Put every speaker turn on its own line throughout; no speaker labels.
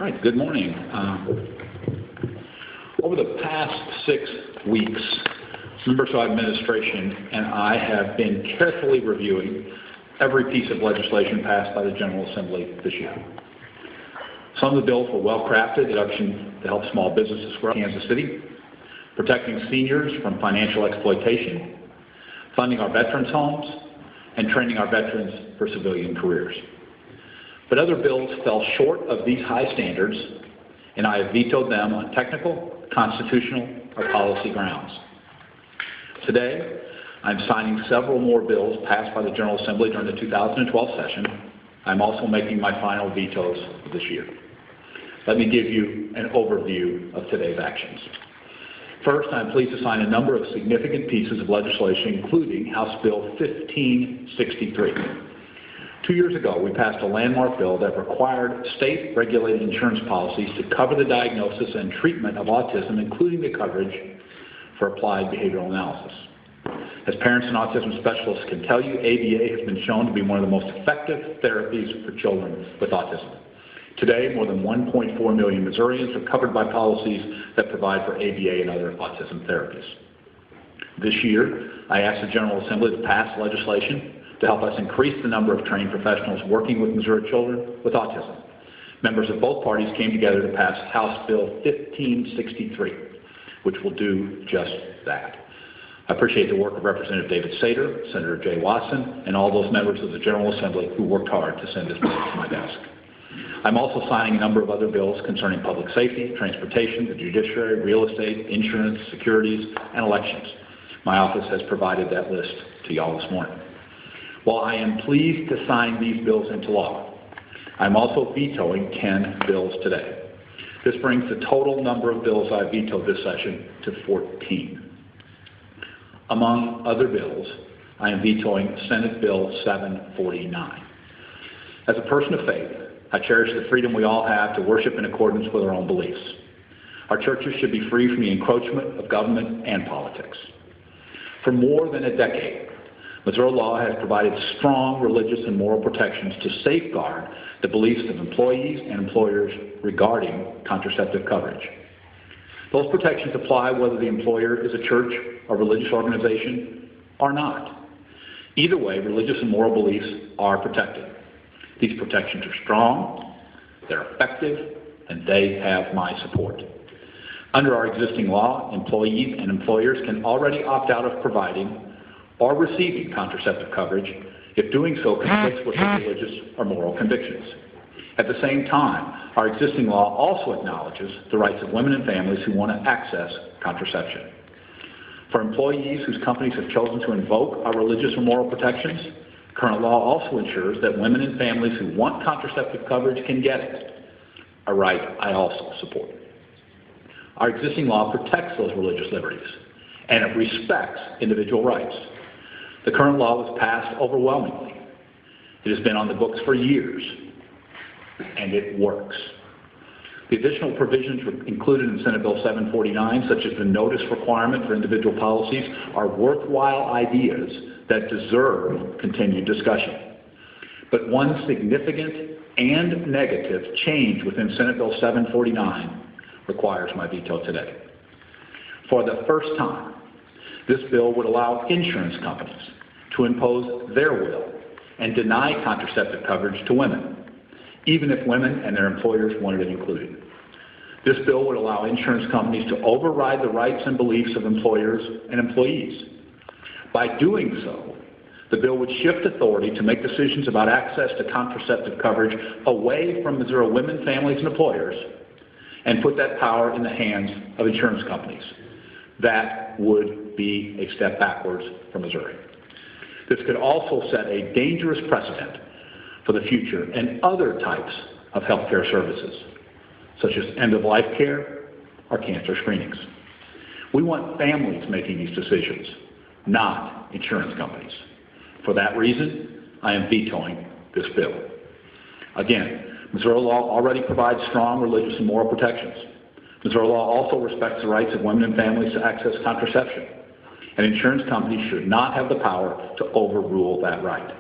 right, good morning. Over the past 6 weeks, members of our administration and I have been carefully reviewing every piece of legislation passed by the General Assembly this year. Some of the bills were well-crafted, deduction to help small businesses grow in Kansas City, protecting seniors from financial exploitation, funding our veterans' homes, and training our veterans for civilian careers. But other bills fell short of these high standards, and I have vetoed them on technical, constitutional, or policy grounds. Today, I'm signing several more bills passed by the General Assembly during the 2012 session. I'm also making my final vetoes this year. Let me give you an overview of today's actions. First, I'm pleased to sign a number of significant pieces of legislation, including House Bill 1563. 2 years ago, we passed a landmark bill that required state-regulated insurance policies to cover the diagnosis and treatment of autism, including the coverage for applied behavioral analysis. As parents and autism specialists can tell you, ABA has been shown to be one of the most effective therapies for children with autism. Today, more than 1.4 million Missourians are covered by policies that provide for ABA and other autism therapies. This year, I asked the General Assembly to pass legislation to help us increase the number of trained professionals working with Missouri children with autism. Members of both parties came together to pass House Bill 1563, which will do just that. I appreciate the work of Representative David Sater, Senator Jay Watson, and all those members of the General Assembly who worked hard to send this bill to my desk. I'm also signing a number of other bills concerning public safety, transportation, the judiciary, real estate, insurance, securities, and elections. My office has provided that list to y'all this morning. While I am pleased to sign these bills into law, I'm also vetoing 10 bills today. This brings the total number of bills I vetoed this session to 14. Among other bills, I am vetoing Senate Bill 749. As a person of faith, I cherish the freedom we all have to worship in accordance with our own beliefs. Our churches should be free from the encroachment of government and politics. For more than a decade, Missouri law has provided strong religious and moral protections to safeguard the beliefs of employees and employers regarding contraceptive coverage. Those protections apply whether the employer is a church or religious organization or not. Either way, religious and moral beliefs are protected. These protections are strong, they're effective, and they have my support. Under our existing law, employees and employers can already opt out of providing or receiving contraceptive coverage if doing so conflicts with their religious or moral convictions. At the same time, our existing law also acknowledges the rights of women and families who want to access contraception. For employees whose companies have chosen to invoke our religious or moral protections, current law also ensures that women and families who want contraceptive coverage can get it, a right I also support. Our existing law protects those religious liberties, and it respects individual rights. The current law was passed overwhelmingly. It has been on the books for years, and it works. The additional provisions included in Senate Bill 749, such as the notice requirement for individual policies, are worthwhile ideas that deserve continued discussion. But one significant and negative change within Senate Bill 749 requires my veto today. For the first time, this bill would allow insurance companies to impose their will and deny contraceptive coverage to women, even if women and their employers wanted it included. This bill would allow insurance companies to override the rights and beliefs of employers and employees. By doing so, the bill would shift authority to make decisions about access to contraceptive coverage away from Missouri women, families, and employers, and put that power in the hands of insurance companies. That would be a step backwards for Missouri. This could also set a dangerous precedent for the future and other types of health care services, such as end-of-life care or cancer screenings. We want families making these decisions, not insurance companies. For that reason, I am vetoing this bill. Again, Missouri law already provides strong religious and moral protections. Missouri law also respects the rights of women and families to access contraception, and insurance companies should not have the power to overrule that right.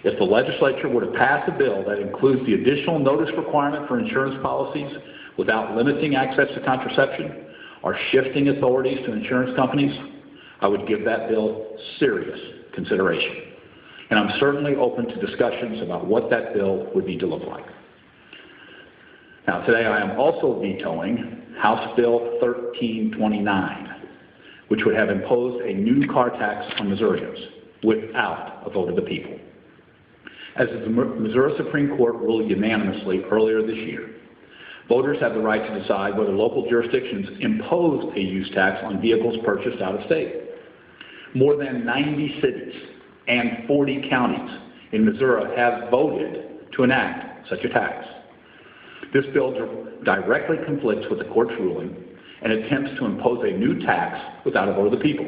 If the legislature were to pass a bill that includes the additional notice requirement for insurance policies without limiting access to contraception or shifting authorities to insurance companies, I would give that bill serious consideration. And I'm certainly open to discussions about what that bill would need to look like. Now, today I am also vetoing House Bill 1329, which would have imposed a new car tax on Missourians without a vote of the people. As the Missouri Supreme Court ruled unanimously earlier this year, voters have the right to decide whether local jurisdictions impose a use tax on vehicles purchased out of state. More than 90 cities and 40 counties in Missouri have voted to enact such a tax. This bill directly conflicts with the court's ruling and attempts to impose a new tax without a vote of the people.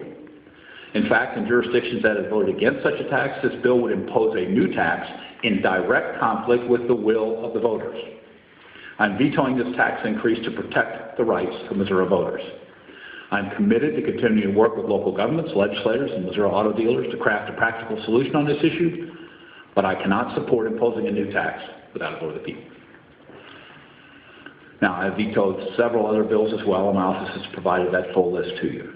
In fact, in jurisdictions that have voted against such a tax, this bill would impose a new tax in direct conflict with the will of the voters. I'm vetoing this tax increase to protect the rights of Missouri voters. I'm committed to continuing to work with local governments, legislators, and Missouri auto dealers to craft a practical solution on this issue, but I cannot support imposing a new tax without a vote of the people. Now, I have vetoed several other bills as well, and my office has provided that full list to you.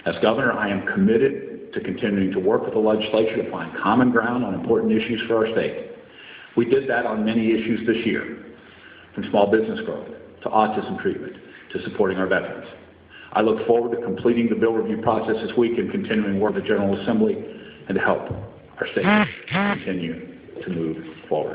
As governor, I am committed to continuing to work with the legislature to find common ground on important issues for our state. We did that on many issues this year, from small business growth to autism treatment to supporting our veterans. I look forward to completing the bill review process this week and continuing work with the General Assembly and to help our state continue to move forward.